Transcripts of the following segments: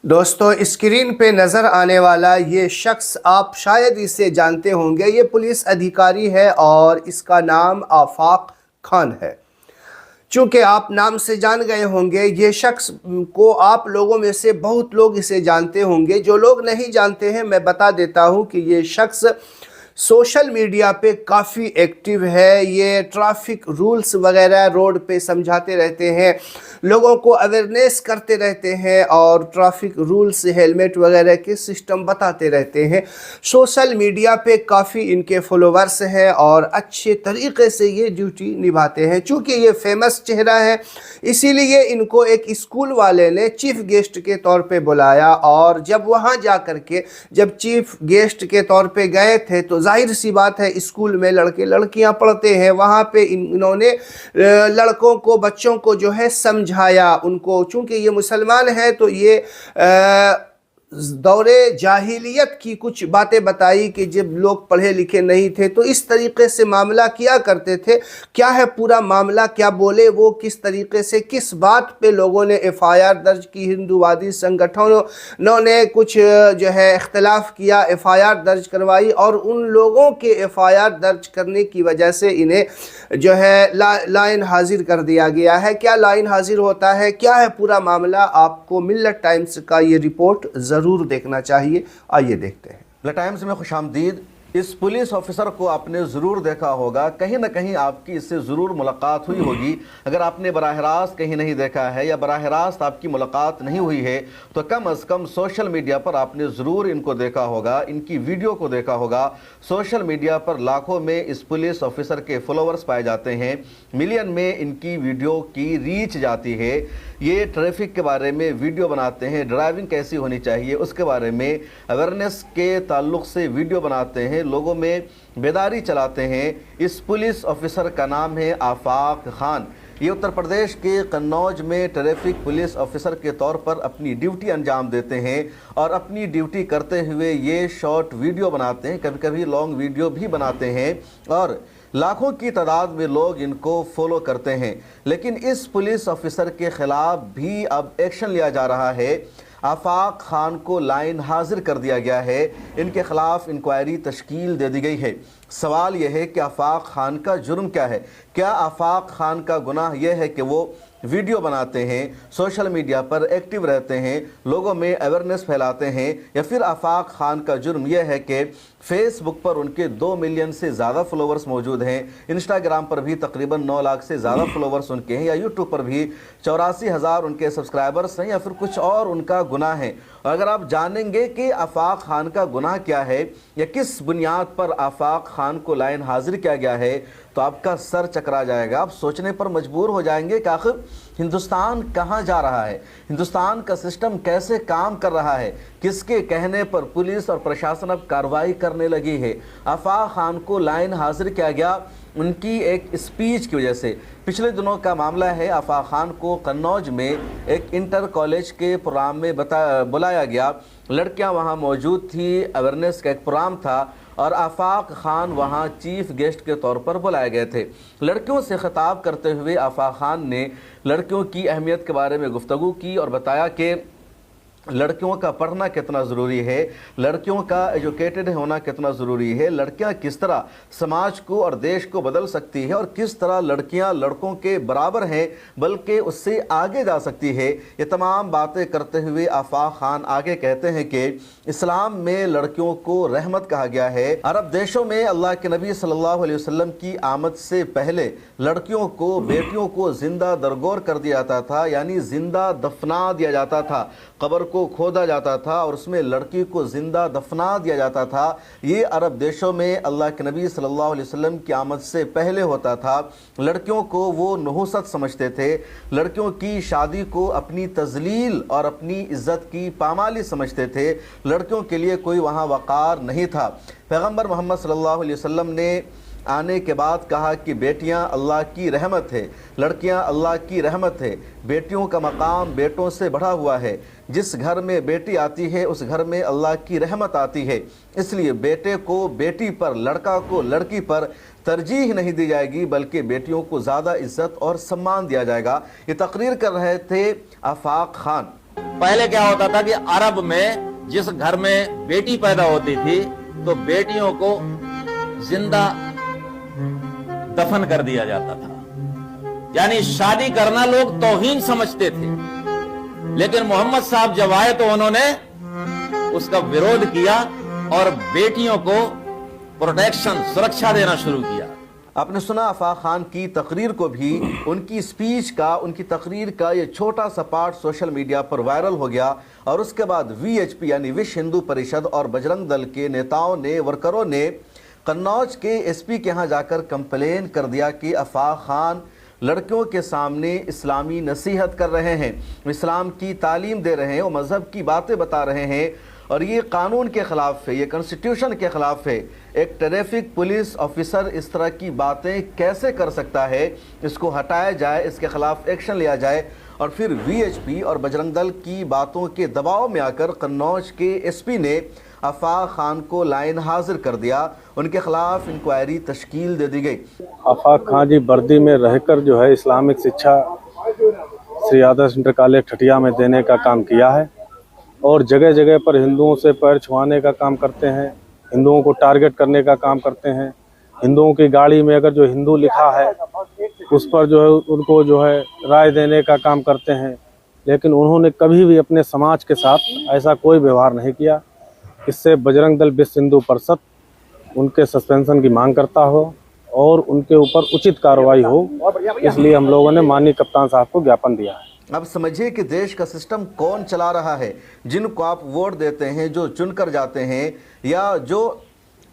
दोस्तों, स्क्रीन पे नज़र आने वाला ये शख्स आप शायद इसे जानते होंगे। ये पुलिस अधिकारी है और इसका नाम आफाक खान है। चूँकि आप नाम से जान गए होंगे, ये शख्स को आप लोगों में से बहुत लोग इसे जानते होंगे। जो लोग नहीं जानते हैं, मैं बता देता हूँ कि ये शख्स सोशल मीडिया पे काफ़ी एक्टिव है। ये ट्रैफिक रूल्स वगैरह रोड पे समझाते रहते हैं, लोगों को अवेयरनेस करते रहते हैं और ट्रैफिक रूल्स, हेलमेट वगैरह के सिस्टम बताते रहते हैं। सोशल मीडिया पे काफ़ी इनके फॉलोवर्स हैं और अच्छे तरीके से ये ड्यूटी निभाते हैं। चूँकि ये फेमस चेहरा है, इसीलिए इनको एक स्कूल वाले ने चीफ गेस्ट के तौर पे बुलाया और जब वहाँ जा कर के जब चीफ गेस्ट के तौर पे गए थे तो जाहिर सी बात है, स्कूल में लड़के लड़कियां पढ़ते हैं। वहाँ पे इन्होंने लड़कों को, बच्चों को जो है समझाया उनको। चूँकि ये मुसलमान है तो ये दौरे जाहिलियत की कुछ बातें बताई कि जब लोग पढ़े लिखे नहीं थे तो इस तरीके से मामला किया करते थे। क्या है पूरा मामला, क्या बोले वो, किस तरीके से, किस बात पे लोगों ने एफआईआर दर्ज की। हिंदूवादी संगठनों ने कुछ जो है इख्तलाफ किया, एफआईआर दर्ज करवाई और उन लोगों के एफआईआर दर्ज करने की वजह से इन्हें जो है लाइन हाजिर कर दिया गया है। क्या लाइन हाजिर होता है, क्या है पूरा मामला, आपको मिल्लत टाइम्स का ये रिपोर्ट ज़रूर देखना चाहिए। आइए देखते हैं। मिल्लत टाइम्स में खुशामदीद। इस पुलिस ऑफिसर को आपने ज़रूर देखा होगा, कहीं ना कहीं आपकी इससे ज़रूर मुलाकात हुई होगी। अगर आपने बराह रास्त कहीं नहीं देखा है या बराह रास्त आपकी मुलाकात नहीं हुई है तो कम अज़ कम सोशल मीडिया पर आपने ज़रूर इनको देखा होगा, इनकी वीडियो को देखा होगा। सोशल मीडिया पर लाखों में इस पुलिस ऑफिसर के फॉलोअर्स पाए जाते हैं, मिलियन में इनकी वीडियो की रीच जाती है। ये ट्रैफिक के बारे में वीडियो बनाते हैं, ड्राइविंग कैसी होनी चाहिए उसके बारे में अवेयरनेस के ताल्लुक़ से वीडियो बनाते हैं, लोगों में बेदारी चलाते हैं। इस पुलिस ऑफिसर का नाम है आफाक खान। ये उत्तर प्रदेश के कन्नौज में ट्रैफिक पुलिस ऑफिसर के तौर पर अपनी ड्यूटी अंजाम देते हैं और अपनी ड्यूटी करते हुए ये शॉर्ट वीडियो बनाते हैं, कभी कभी लॉन्ग वीडियो भी बनाते हैं और लाखों की तादाद में लोग इनको फॉलो करते हैं। लेकिन इस पुलिस ऑफिसर के ख़िलाफ़ भी अब एक्शन लिया जा रहा है। आफाक खान को लाइन हाजिर कर दिया गया है, इनके ख़िलाफ़ इंक्वायरी तश्कील दे दी गई है। सवाल यह है कि आफाक खान का जुर्म क्या है। क्या आफाक खान का गुनाह यह है कि वो वीडियो बनाते हैं, सोशल मीडिया पर एक्टिव रहते हैं, लोगों में अवेयरनेस फैलाते हैं, या फिर आफाक खान का जुर्म यह है कि फेसबुक पर उनके 2 मिलियन से ज़्यादा फॉलोवर्स मौजूद हैं, इंस्टाग्राम पर भी तकरीबन 9 लाख से ज़्यादा फॉलोवर्स उनके हैं, या यूट्यूब पर भी 84,000 उनके सब्सक्राइबर्स हैं, या फिर कुछ और उनका गुनाह है। और अगर आप जानेंगे कि आफाक खान का गुनाह क्या है या किस बुनियाद पर आफाक खान को लाइन हाजिर किया गया है तो आपका सर चकरा जाएगा। आप सोचने पर मजबूर हो जाएंगे कि आखिर हिंदुस्तान कहाँ जा रहा है, हिंदुस्तान का सिस्टम कैसे काम कर रहा है, किसके कहने पर पुलिस और प्रशासन अब कार्रवाई करने लगी है। आफाक खान को लाइन हाजिर किया गया उनकी एक स्पीच की वजह से। पिछले दिनों का मामला है, आफाक खान को कन्नौज में एक इंटर कॉलेज के प्रोग्राम में बुलाया गया। लड़कियां वहां मौजूद थी, अवेयरनेस का एक प्रोग्राम था और आफाक खान वहां चीफ गेस्ट के तौर पर बुलाए गए थे। लड़कियों से खिताब करते हुए आफाक खान ने लड़कियों की अहमियत के बारे में गुफ्तगू की और बताया कि लड़कियों का पढ़ना कितना ज़रूरी है, लड़कियों का एजुकेटेड होना कितना ज़रूरी है, लड़कियां किस तरह समाज को और देश को बदल सकती है और किस तरह लड़कियां लड़कों के बराबर हैं बल्कि उससे आगे जा सकती है। ये तमाम बातें करते हुए आफाक खान आगे कहते हैं कि इस्लाम में लड़कियों को रहमत कहा गया है। अरब देशों में अल्लाह के नबी सल्लल्लाहु अलैहि वसल्लम की आमद से पहले लड़कियों को, बेटियों को ज़िंदा दरगोर कर दिया जाता था, यानी ज़िंदा दफना दिया जाता था, कब्र को खोदा जाता था और उसमें लड़की को जिंदा दफना दिया जाता था। ये अरब देशों में अल्लाह के नबी सल्लल्लाहु अलैहि वसल्लम की आमद से पहले होता था। लड़कियों को वो नहुसत समझते थे, लड़कियों की शादी को अपनी तजलील और अपनी इज्जत की पामाली समझते थे। लड़कियों के लिए कोई वहाँ वक़ार नहीं था। पैगम्बर मोहम्मद सल्लल्लाहु अलैहि वसल्लम ने आने के बाद कहा कि बेटियां अल्लाह की रहमत है, लड़कियां अल्लाह की रहमत है, बेटियों का मकाम बेटों से बढ़ा हुआ है। जिस घर में बेटी आती है उस घर में अल्लाह की रहमत आती है। इसलिए बेटे को बेटी पर, लड़का को लड़की पर तरजीह नहीं दी जाएगी बल्कि बेटियों को ज़्यादा इज्जत और सम्मान दिया जाएगा। ये तकरीर कर रहे थे आफाक खान पहले क्या होता था कि अरब में जिस घर में बेटी पैदा होती थी तो बेटियों को जिंदा दफन कर दिया जाता था, यानी शादी करना लोग तौहीन समझते थे। लेकिन मोहम्मद साहब जब आए तो उन्होंने उसका विरोध किया और बेटियों को प्रोटेक्शन, सुरक्षा देना शुरू किया। आपने सुना आफाक खान की तकरीर को भी, उनकी स्पीच का, उनकी तकरीर का ये छोटा सा पार्ट सोशल मीडिया पर वायरल हो गया और उसके बाद VHP यानी विश्व हिंदू परिषद और बजरंग दल के नेताओं ने, वर्करों ने कन्नौज के SP के यहाँ जाकर कंप्लेन कर दिया कि आफाक खान लड़कियों के सामने इस्लामी नसीहत कर रहे हैं, इस्लाम की तालीम दे रहे हैं, वो मज़हब की बातें बता रहे हैं और ये कानून के ख़िलाफ़ है, ये कॉन्स्टिट्यूशन के ख़िलाफ़ है। एक ट्रैफिक पुलिस ऑफिसर इस तरह की बातें कैसे कर सकता है? इसको हटाया जाए, इसके ख़िलाफ़ एक्शन लिया जाए। और फिर VHP और बजरंग दल की बातों के दबाव में आकर कन्नौज के SP ने आफाक खान को लाइन हाजिर कर दिया, उनके खिलाफ इंक्वायरी तश्कील दे दी गई। आफाक खान जी वर्दी में रहकर जो है इस्लामिक शिक्षा श्री आदर्श इंटर कॉलेज ठठिया में देने का काम किया है और जगह जगह पर हिंदुओं से पैर छुआने का काम करते हैं, हिंदुओं को टारगेट करने का काम करते हैं। हिंदुओं की गाड़ी में अगर जो हिंदू लिखा है उस पर जो है उनको जो है राय देने का काम करते हैं, लेकिन उन्होंने कभी भी अपने समाज के साथ ऐसा कोई व्यवहार नहीं किया। इससे बजरंग दल विश्व हिंदू परिषद उनके सस्पेंशन की मांग करता हो और उनके ऊपर उचित कार्रवाई हो, इसलिए हम लोगों ने माननीय कप्तान साहब को ज्ञापन दिया है। अब समझिए कि देश का सिस्टम कौन चला रहा है। जिनको आप वोट देते हैं, जो चुनकर जाते हैं या जो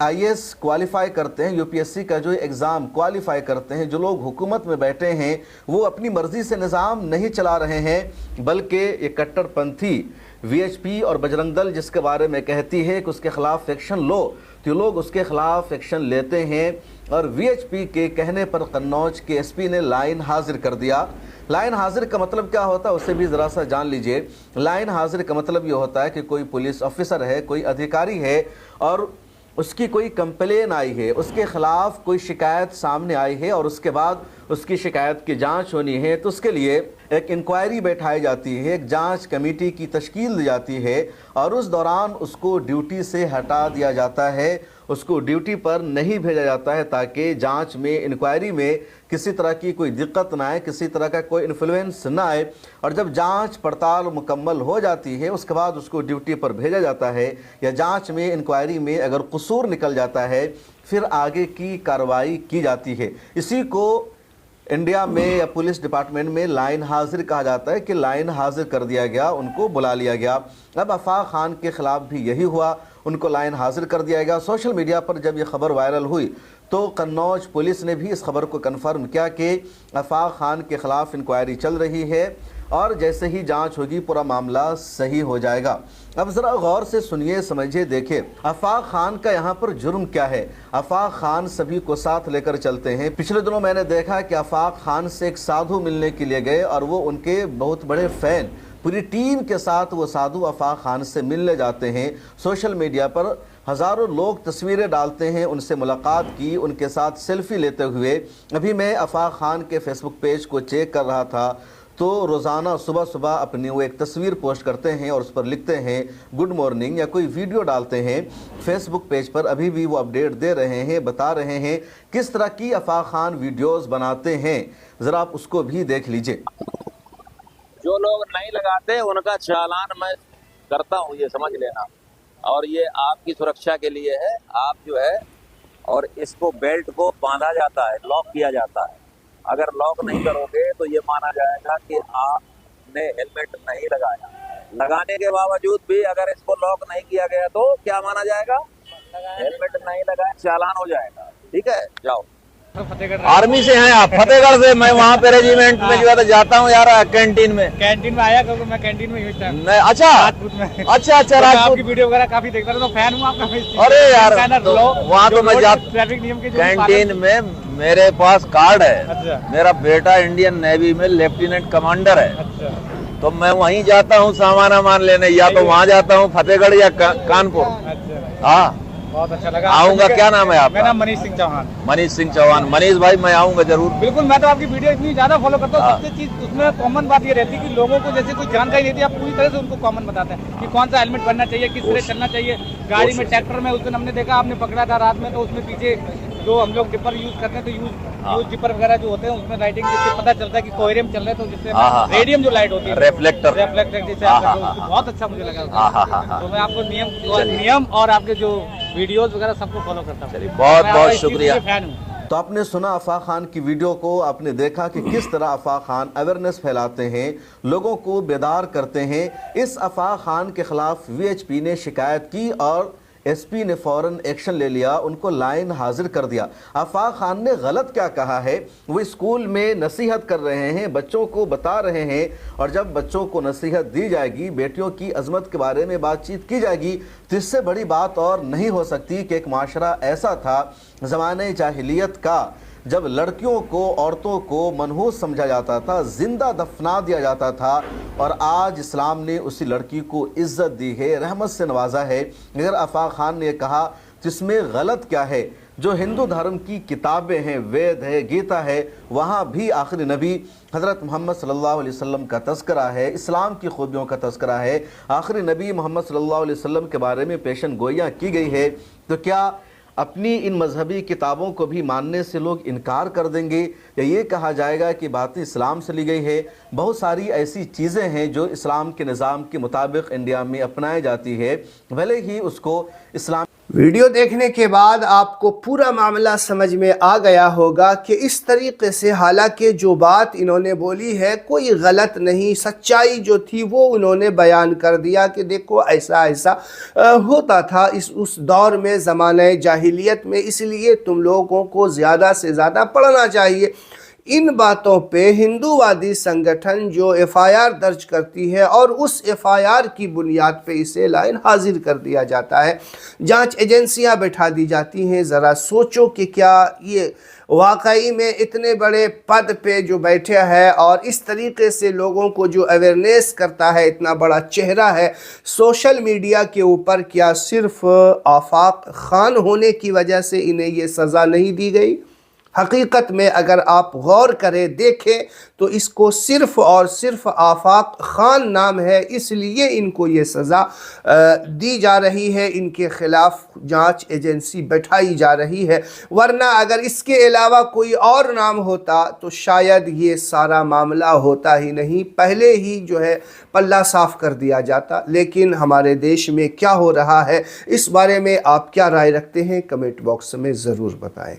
IAS क्वालिफाई करते हैं, UPSC का जो एग्ज़ाम क्वालिफाई करते हैं, जो लोग हुकूमत में बैठे हैं, वो अपनी मर्ज़ी से निज़ाम नहीं चला रहे हैं, बल्कि ये कट्टरपंथी VHP और बजरंग दल जिसके बारे में कहती है कि उसके ख़िलाफ़ एक्शन लो, तो लोग उसके ख़िलाफ़ एक्शन लेते हैं। और VHP के कहने पर कन्नौज के SP ने लाइन हाजिर कर दिया। लाइन हाजिर का मतलब क्या होता है उसे भी ज़रा सा जान लीजिए। लाइन हाजिर का मतलब ये होता है कि कोई पुलिस ऑफिसर है, कोई अधिकारी है और उसकी कोई कंप्लेन आई है, उसके ख़िलाफ़ कोई शिकायत सामने आई है और उसके बाद उसकी शिकायत की जांच होनी है, तो उसके लिए एक इंक्वायरी बैठाई जाती है, एक जांच कमेटी की तश्कील दी जाती है और उस दौरान उसको ड्यूटी से हटा दिया जाता है, उसको ड्यूटी पर नहीं भेजा जाता है ताकि जांच में, इंक्वायरी में किसी तरह की कोई दिक्कत ना आए, किसी तरह का कोई इन्फ्लुएंस ना आए। और जब जांच पड़ताल मुकम्मल हो जाती है उसके बाद उसको ड्यूटी पर भेजा जाता है या जांच में, इंक्वायरी में अगर कसूर निकल जाता है फिर आगे की कार्रवाई की जाती है। इसी को इंडिया में या पुलिस डिपार्टमेंट में लाइन हाजिर कहा जाता है कि लाइन हाजिर कर दिया गया, उनको बुला लिया गया। अब आफाक खान के ख़िलाफ़ भी यही हुआ, उनको लाइन हाजिर कर दिया गया। सोशल मीडिया पर जब ये खबर वायरल हुई तो कन्नौज पुलिस ने भी इस खबर को कन्फर्म किया कि आफाक खान के ख़िलाफ़ इंक्वायरी चल रही है और जैसे ही जांच होगी पूरा मामला सही हो जाएगा। अब ज़रा गौर से सुनिए, समझिए, देखिए आफाक खान का यहाँ पर जुर्म क्या है। आफाक खान सभी को साथ लेकर चलते हैं। पिछले दिनों मैंने देखा कि आफाक खान से एक साधु मिलने के लिए गए और वो उनके बहुत बड़े फ़ैन, पूरी टीम के साथ वो साधु आफाक खान से मिलने जाते हैं। सोशल मीडिया पर हज़ारों लोग तस्वीरें डालते हैं, उनसे मुलाकात की, उनके साथ सेल्फी लेते हुए। अभी मैं आफाक खान के फेसबुक पेज को चेक कर रहा था तो रोज़ाना सुबह सुबह अपनी वो एक तस्वीर पोस्ट करते हैं और उस पर लिखते हैं गुड मॉर्निंग या कोई वीडियो डालते हैं फेसबुक पेज पर। अभी भी वो अपडेट दे रहे हैं, बता रहे हैं किस तरह की आफाक खान वीडियोस बनाते हैं। ज़रा आप उसको भी देख लीजिए। जो लोग नहीं लगाते उनका चालान मैं करता हूँ, ये समझ लेना। और ये आपकी सुरक्षा के लिए है। आप जो है और इसको बेल्ट को बांधा जाता है, लॉक किया जाता है। अगर लॉक नहीं करोगे तो ये माना जाएगा कि आपने हेलमेट नहीं लगाया। लगाने के बावजूद भी अगर इसको लॉक नहीं किया गया तो क्या माना जाएगा? हेलमेट नहीं लगाया, चालान हो जाएगा। ठीक है, जाओ। आर्मी से हैं आप? फतेहगढ़ से। मैं वहाँ पे रेजिमेंट में जो है जाता हूँ यार, कैंटीन में आया क्योंकि मैं कैंटीन में ही नहीं। अच्छा राजपूत में। अच्छा राजपूत। आपकी वीडियो वगैरह काफी देखता हूँ, फैन हूँ आपका। अरे यार तो वहाँ तो मैं जाता, ट्रैफिक नियम के कैंटीन में मेरे पास कार्ड है। अच्छा। मेरा बेटा इंडियन नेवी में लेफ्टिनेंट कमांडर है। अच्छा। तो मैं वहीं जाता हूँ सामान लेने, या तो वहाँ जाता हूँ फतेहगढ़ या कानपुर। अच्छा। हाँ, बहुत अच्छा लगा। आऊंगा। क्या नाम है आपका? मेरा नाम मनीष सिंह चौहान। मनीष सिंह चौहान। मनीष भाई मैं आऊंगा जरूर। बिल्कुल, मैं तो आपकी वीडियो इतनी ज्यादा फॉलो करता हूँ। हाँ। सबसे चीज उसमें कॉमन बात ये रहती है कि लोगों को जैसे कोई जानकारी नहीं थी, आप पूरी तरह से उनको कॉमन बताते हैं कि कौन सा हेलमेट पहनना चाहिए, किस तरह चलना चाहिए गाड़ी में, ट्रैक्टर में। उस दिन हमने देखा, आपने पकड़ा था रात में, तो उसमें पीछे जो हम लोग डिपर यूज करते हैं, तो यूज डिपर वगैरह जो होते हैं उसमें लाइटिंग, जिससे पता चलता है कि कोहरेम चल रहा है, तो जिससे रेडियम जो लाइट होती है, रिफ्लेक्टर जिससे आप लगे, उसको बहुत अच्छा मुझे लगा। तो मैं आपको नियम और आपके जो वीडियोस वगैरह सबको फॉलो करता हूँ। बहुत बहुत शुक्रिया। फैन हूँ। तो आपने सुना आफाक खान की वीडियो को, आपने देखा कि किस तरह आफाक खान अवेयरनेस फैलाते हैं, लोगों को बेदार करते हैं। इस आफाक खान के खिलाफ वीएचपी ने शिकायत की और एसपी ने फौरन एक्शन ले लिया, उनको लाइन हाजिर कर दिया। आफाक खान ने गलत क्या कहा है, वो स्कूल में नसीहत कर रहे हैं, बच्चों को बता रहे हैं, और जब बच्चों को नसीहत दी जाएगी, बेटियों की अजमत के बारे में बातचीत की जाएगी, तो इससे बड़ी बात और नहीं हो सकती कि एक माशरा ऐसा था ज़माने जाहिलियत का, जब लड़कियों को, औरतों को मनहूस समझा जाता था, जिंदा दफना दिया जाता था, और आज इस्लाम ने उसी लड़की को इज्जत दी है, रहमत से नवाजा है। अगर आफाक खान ने कहा तो इसमें गलत क्या है? जो हिंदू धर्म की किताबें हैं, वेद है, गीता है, वहाँ भी आखिरी नबी हज़रत मोहम्मद सल्लल्लाहु अलैहि वसल्लम का तज़किरा है, इस्लाम की खूबियों का तज़किरा है, आखिरी नबी मोहम्मद सल्लल्लाहु अलैहि वसल्लम के बारे में पेशन गोइयाँ की गई है। तो क्या अपनी इन मजहबी किताबों को भी मानने से लोग इनकार कर देंगे, या ये कहा जाएगा कि बातें इस्लाम से ली गई है? बहुत सारी ऐसी चीज़ें हैं जो इस्लाम के निज़ाम के मुताबिक इंडिया में अपनाई जाती है, भले ही उसको इस्लाम। वीडियो देखने के बाद आपको पूरा मामला समझ में आ गया होगा कि इस तरीके से, हालांकि जो बात इन्होंने बोली है कोई गलत नहीं, सच्चाई जो थी वो उन्होंने बयान कर दिया कि देखो ऐसा ऐसा होता था उस दौर में, ज़माने जाहिलियत में, इसलिए तुम लोगों को ज़्यादा से ज़्यादा पढ़ना चाहिए। इन बातों पे हिंदूवादी संगठन जो एफआईआर दर्ज करती है और उस एफआईआर की बुनियाद पे इसे लाइन हाजिर कर दिया जाता है, जांच एजेंसियां बैठा दी जाती हैं। ज़रा सोचो कि क्या ये वाकई में इतने बड़े पद पे जो बैठे है और इस तरीके से लोगों को जो अवेयरनेस करता है, इतना बड़ा चेहरा है सोशल मीडिया के ऊपर, क्या सिर्फ आफाक खान होने की वजह से इन्हें ये सज़ा नहीं दी गई? हकीकत में अगर आप गौर करें, देखें, तो इसको सिर्फ और सिर्फ आफाक खान नाम है, इसलिए इनको ये सज़ा दी जा रही है, इनके ख़िलाफ़ जांच एजेंसी बैठाई जा रही है। वरना अगर इसके अलावा कोई और नाम होता तो शायद ये सारा मामला होता ही नहीं, पहले ही जो है पल्ला साफ़ कर दिया जाता। लेकिन हमारे देश में क्या हो रहा है, इस बारे में आप क्या राय रखते हैं? कमेंट बॉक्स में ज़रूर बताएं।